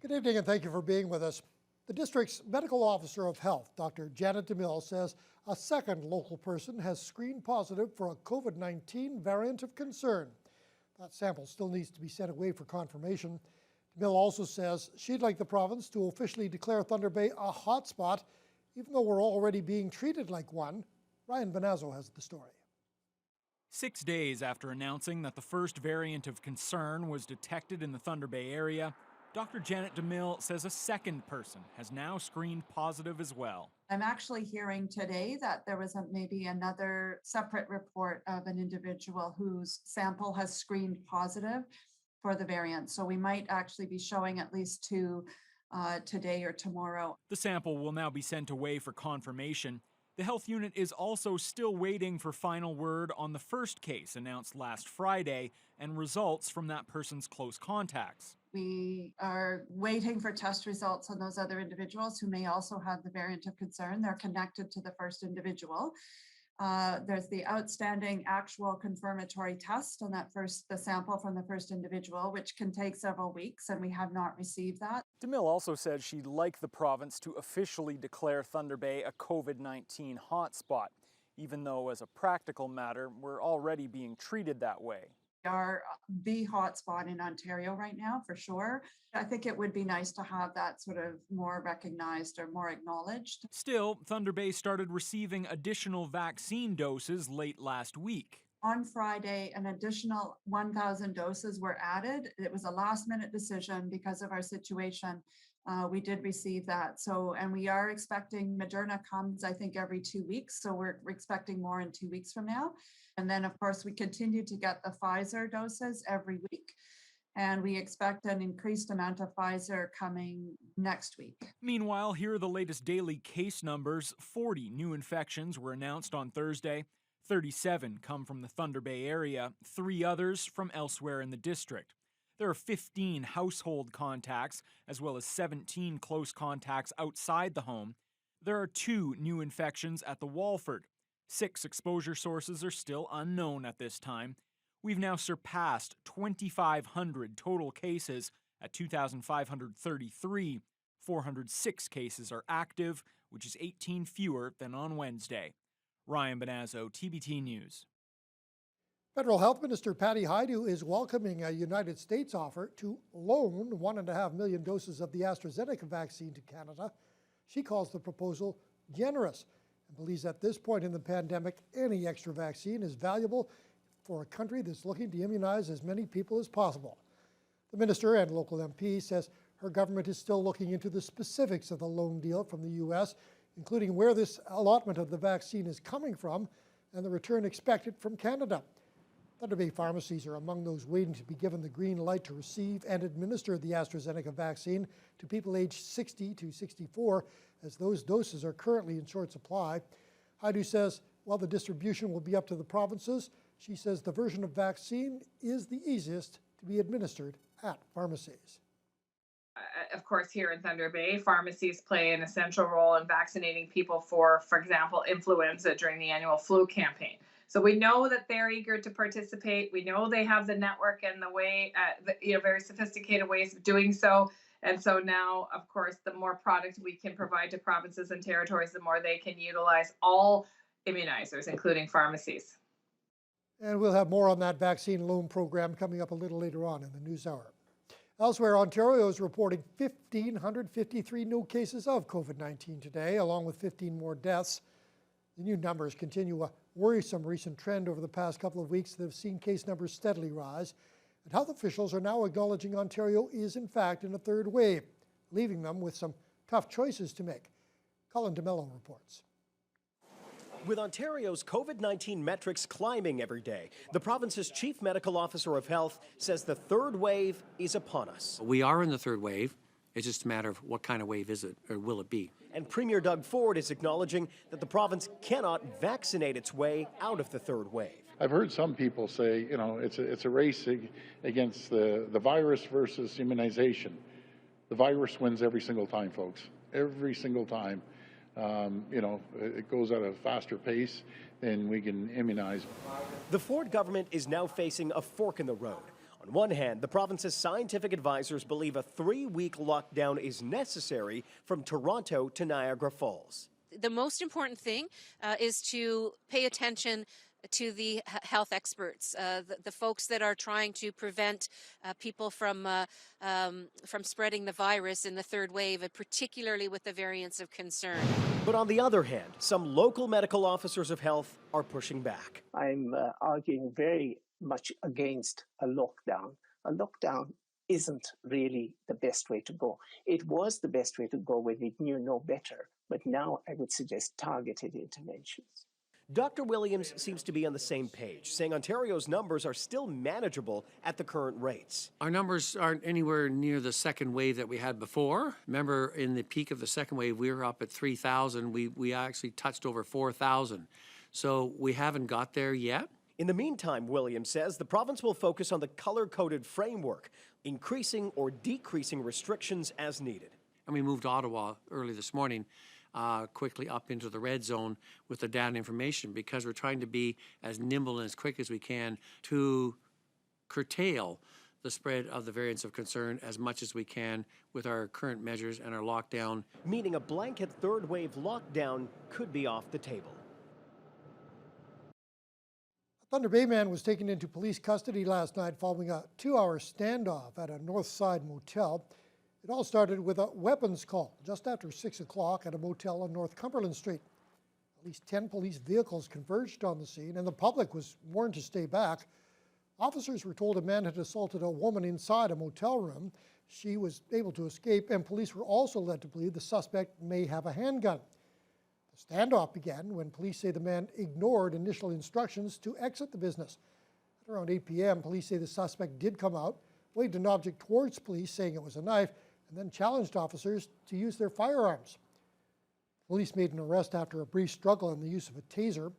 Good evening and thank you for being with us. The district's medical officer of health, Dr. Janet DeMille, says a second local person has screened positive for a COVID-19 variant of concern. That sample still needs to be sent away for confirmation. DeMille also says she'd like the province to officially declare Thunder Bay a hotspot, even though we're already being treated like one. Ryan Benazzo has the story. 6 days after announcing that the first variant of concern was detected in the Thunder Bay area, Dr. Janet DeMille says a second person has now screened positive as well. I'm actually hearing today that there was maybe another separate report of an individual whose sample has screened positive for the variant. So we might actually be showing at least two today or tomorrow. The sample will now be sent away for confirmation. The health unit is also still waiting for final word on the first case announced last Friday and results from that person's close contacts. We are waiting for test results on those other individuals who may also have the variant of concern. They're connected to the first individual. There's the outstanding actual confirmatory test on the sample from the first individual, which can take several weeks, and we have not received that. DeMille also said she'd like the province to officially declare Thunder Bay a COVID-19 hotspot, even though as a practical matter, we're already being treated that way. We are the hotspot in Ontario right now, for sure. I think it would be nice to have that sort of more recognized or more acknowledged. Still, Thunder Bay started receiving additional vaccine doses late last week. On Friday, an additional 1,000 doses were added. It was a last-minute decision because of our situation. We did receive that. And we are expecting Moderna comes, I think, every 2 weeks. So we're expecting more in 2 weeks from now. And then, of course, we continue to get the Pfizer doses every week. And we expect an increased amount of Pfizer coming next week. Meanwhile, here are the latest daily case numbers. 40 new infections were announced on Thursday. 37 come from the Thunder Bay area, 3 others from elsewhere in the district. There are 15 household contacts, as well as 17 close contacts outside the home. There are 2 new infections at the Walford. 6 exposure sources are still unknown at this time. We've now surpassed 2,500 total cases at 2,533. 406 cases are active, which is 18 fewer than on Wednesday. Ryan Benazzo, TBT News. Federal Health Minister Patty Hajdu is welcoming a United States offer to loan 1.5 million doses of the AstraZeneca vaccine to Canada. She calls the proposal generous and believes at this point in the pandemic, any extra vaccine is valuable for a country that's looking to immunize as many people as possible. The minister and local MP says her government is still looking into the specifics of the loan deal from the U.S., including where this allotment of the vaccine is coming from and the return expected from Canada. Thunder Bay pharmacies are among those waiting to be given the green light to receive and administer the AstraZeneca vaccine to people aged 60 to 64, as those doses are currently in short supply. Hajdu says while the distribution will be up to the provinces, she says the version of vaccine is the easiest to be administered at pharmacies. Of course, here in Thunder Bay, pharmacies play an essential role in vaccinating people for example, influenza during the annual flu campaign. So we know that they're eager to participate. We know they have the network and the way, very sophisticated ways of doing so. And so now, of course, the more product we can provide to provinces and territories, the more they can utilize all immunizers, including pharmacies. And we'll have more on that vaccine loan program coming up a little later on in the news hour. Elsewhere, Ontario is reporting 1,553 new cases of COVID-19 today, along with 15 more deaths. The new numbers continue a worrisome recent trend over the past couple of weeks that have seen case numbers steadily rise. And health officials are now acknowledging Ontario is, in fact, in a third wave, leaving them with some tough choices to make. Colin DeMello reports. With Ontario's COVID-19 metrics climbing every day, the province's chief medical officer of health says the third wave is upon us. We are in the third wave. It's just a matter of what kind of wave is it, or will it be? And Premier Doug Ford is acknowledging that the province cannot vaccinate its way out of the third wave. I've heard some people say, it's a race against the virus versus immunization. The virus wins every single time, folks. Every single time. It goes at a faster pace than we can immunize. The Ford government is now facing a fork in the road. On one hand, the province's scientific advisors believe a 3-week lockdown is necessary from Toronto to Niagara Falls. The most important thing is to pay attention to the health experts, the folks that are trying to prevent people from spreading the virus in the third wave, and particularly with the variants of concern. But on the other hand, some local medical officers of health are pushing back. I'm arguing very much against a lockdown. A lockdown isn't really the best way to go. It was the best way to go when we knew no better, but now I would suggest targeted interventions. Dr. Williams seems to be on the same page, saying Ontario's numbers are still manageable at the current rates. Our numbers aren't anywhere near the second wave that we had before. Remember, in the peak of the second wave, we were up at 3,000. We actually touched over 4,000. So we haven't got there yet. In the meantime, Williams says the province will focus on the color-coded framework, increasing or decreasing restrictions as needed. And we moved Ottawa early this morning quickly up into the red zone with the data information, because we're trying to be as nimble and as quick as we can to curtail the spread of the variants of concern as much as we can with our current measures and our lockdown. Meaning a blanket third wave lockdown could be off the table. A Thunder Bay man was taken into police custody last night following a 2-hour standoff at a North Side motel. It all started with a weapons call just after 6 o'clock at a motel on North Cumberland Street. At least 10 police vehicles converged on the scene, and the public was warned to stay back. Officers were told a man had assaulted a woman inside a motel room. She was able to escape, and police were also led to believe the suspect may have a handgun. The standoff began when police say the man ignored initial instructions to exit the business. At around 8 p.m., police say the suspect did come out, waved an object towards police saying it was a knife, and then challenged officers to use their firearms. Police made an arrest after a brief struggle and the use of a taser.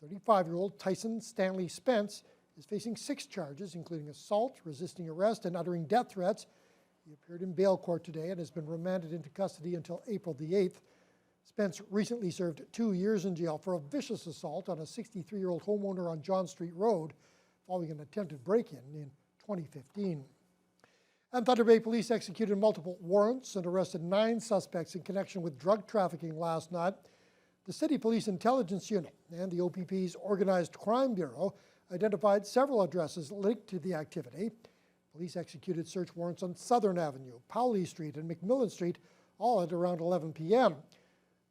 35-year-old Tyson Stanley Spence is facing 6 charges, including assault, resisting arrest, and uttering death threats. He appeared in bail court today and has been remanded into custody until April the 8th. Spence recently served 2 years in jail for a vicious assault on a 63-year-old homeowner on John Street Road following an attempted break-in in 2015. And Thunder Bay police executed multiple warrants and arrested 9 suspects in connection with drug trafficking last night. The City Police Intelligence Unit and the OPP's Organized Crime Bureau identified several addresses linked to the activity. Police executed search warrants on Southern Avenue, Powley Street, and McMillan Street, all at around 11 p.m.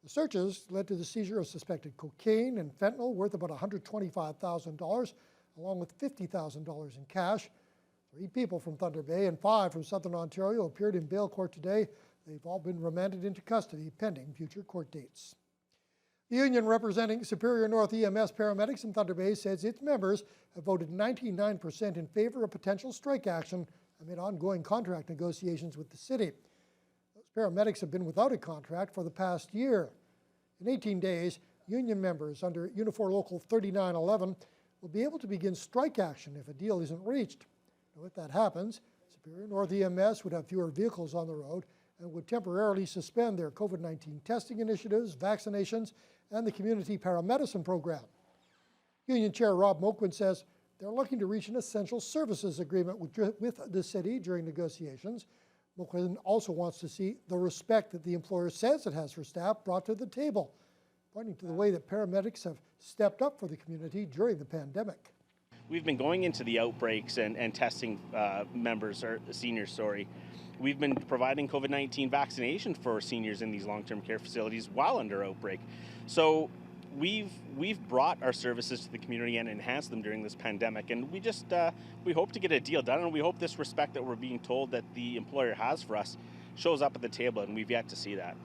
The searches led to the seizure of suspected cocaine and fentanyl worth about $125,000, along with $50,000 in cash. 3 people from Thunder Bay and 5 from Southern Ontario appeared in bail court today. They've all been remanded into custody pending future court dates. The union representing Superior North EMS paramedics in Thunder Bay says its members have voted 99% in favor of potential strike action amid ongoing contract negotiations with the city. Those paramedics have been without a contract for the past year. In 18 days, union members under Unifor Local 3911 will be able to begin strike action if a deal isn't reached. Now, if that happens, Superior North EMS would have fewer vehicles on the road and would temporarily suspend their COVID-19 testing initiatives, vaccinations, and the community paramedicine program. Union Chair Rob Moquin says they're looking to reach an essential services agreement with the city during negotiations. Moquin also wants to see the respect that the employer says it has for staff brought to the table, pointing to the way that paramedics have stepped up for the community during the pandemic. We've been going into the outbreaks and testing seniors. We've been providing COVID-19 vaccination for seniors in these long-term care facilities while under outbreak. So we've brought our services to the community and enhanced them during this pandemic. And we hope to get a deal done, and we hope this respect that we're being told that the employer has for us shows up at the table, and we've yet to see that.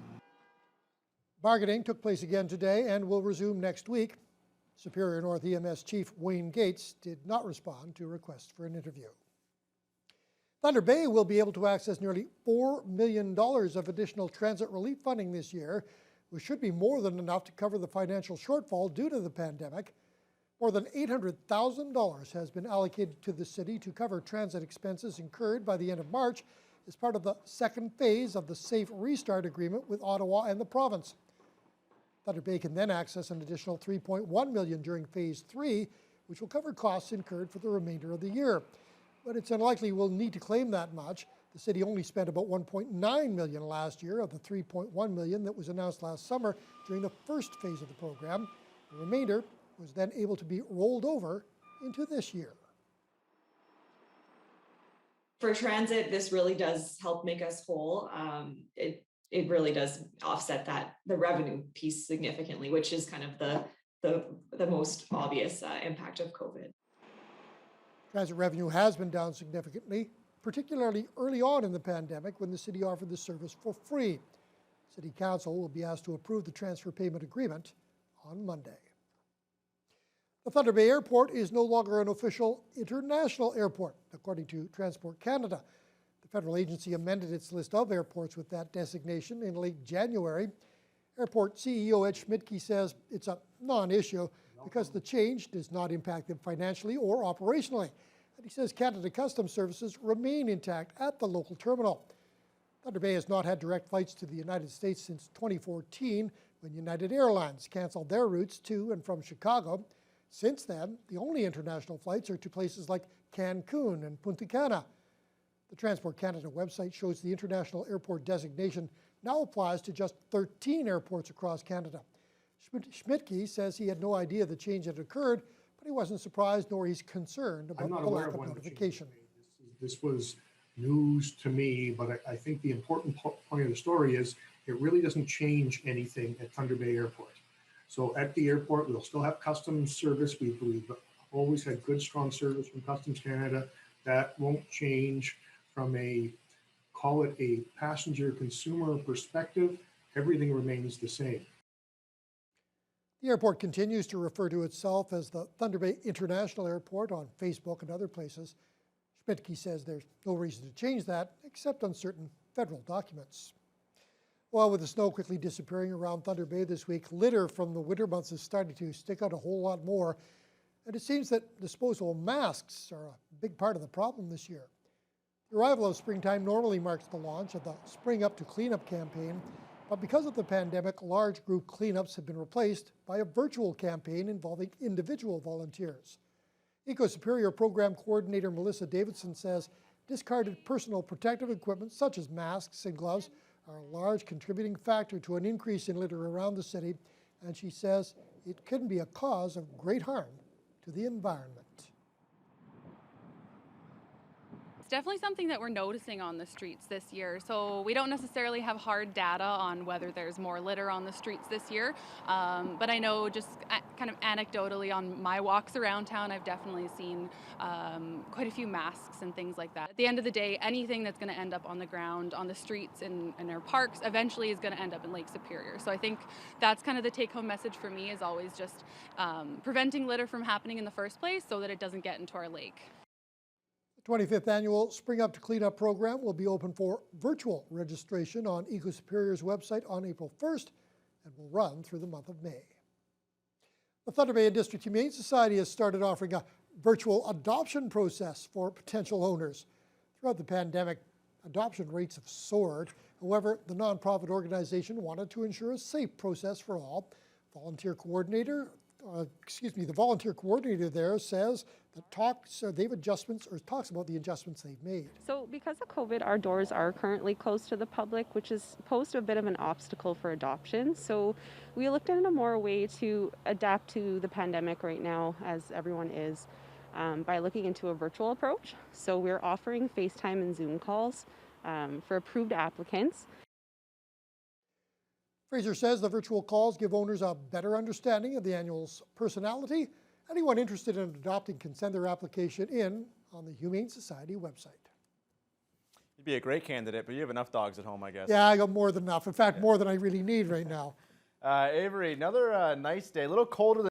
Bargaining took place again today and will resume next week. Superior North EMS Chief Wayne Gates did not respond to requests for an interview. Thunder Bay will be able to access nearly $4 million of additional transit relief funding this year, which should be more than enough to cover the financial shortfall due to the pandemic. More than $800,000 has been allocated to the city to cover transit expenses incurred by the end of March as part of the second phase of the Safe Restart Agreement with Ottawa and the province. Thunder Bay can then access an additional $3.1 million during Phase 3, which will cover costs incurred for the remainder of the year. but it's unlikely we'll need to claim that much. The city only spent about $1.9 million last year of the $3.1 million that was announced last summer during the first phase of the program. The remainder was then able to be rolled over into this year. For transit, this really does help make us whole. It really does offset the revenue piece significantly, which is kind of the most obvious impact of COVID. Transit revenue has been down significantly, particularly early on in the pandemic when the city offered the service for free. City Council will be asked to approve the transfer payment agreement on Monday. The Thunder Bay Airport is no longer an official international airport, according to Transport Canada. The federal agency amended its list of airports with that designation in late January. Airport CEO Ed Schmidtke says it's a non-issue because the change does not impact them financially or operationally. And he says Canada Customs services remain intact at the local terminal. Thunder Bay has not had direct flights to the United States since 2014 when United Airlines canceled their routes to and from Chicago. Since then, the only international flights are to places like Cancun and Punta Cana. The Transport Canada website shows the international airport designation now applies to just 13 airports across Canada. Schmidtke says he had no idea the change had occurred, but he wasn't surprised nor he's concerned about the lack of notification. This was news to me, but I think the important point of the story is it really doesn't change anything at Thunder Bay Airport. So at the airport, we'll still have customs service. We've always had good, strong service from Customs Canada. That won't change from call it a passenger consumer perspective. Everything remains the same. The airport continues to refer to itself as the Thunder Bay International Airport on Facebook and other places. Schmidtke says there's no reason to change that except on certain federal documents. Well, with the snow quickly disappearing around Thunder Bay this week, litter from the winter months is starting to stick out a whole lot more. And it seems that disposable masks are a big part of the problem this year. The arrival of springtime normally marks the launch of the Spring Up to Cleanup campaign, but because of the pandemic, large group cleanups have been replaced by a virtual campaign involving individual volunteers. Eco Superior Program Coordinator Melissa Davidson says discarded personal protective equipment such as masks and gloves are a large contributing factor to an increase in litter around the city, and she says it can be a cause of great harm to the environment. It's definitely something that we're noticing on the streets this year. So we don't necessarily have hard data on whether there's more litter on the streets this year. But I know just kind of anecdotally on my walks around town, I've definitely seen quite a few masks and things like that. At the end of the day, anything that's going to end up on the ground, on the streets, in our parks, eventually is going to end up in Lake Superior. So I think that's kind of the take-home message for me, is always just preventing litter from happening in the first place so that it doesn't get into our lake. The 25th annual Spring Up to Cleanup program will be open for virtual registration on Eco Superior's website on April 1st and will run through the month of May. The Thunder Bay and District Humane Society has started offering a virtual adoption process for potential owners. Throughout the pandemic, adoption rates have soared. However, the nonprofit organization wanted to ensure a safe process for all. The volunteer coordinator there says that talks about the adjustments they've made. So because of COVID, our doors are currently closed to the public, which has posed a bit of an obstacle for adoption. So we looked at a more way to adapt to the pandemic right now, as everyone is, by looking into a virtual approach. So we're offering FaceTime and Zoom calls for approved applicants. Fraser says the virtual calls give owners a better understanding of the animal's personality. Anyone interested in adopting can send their application in on the Humane Society website. You'd be a great candidate, but you have enough dogs at home, I guess. Yeah, I got more than enough. In fact, more than I really need right now. Avery, another nice day. A little colder than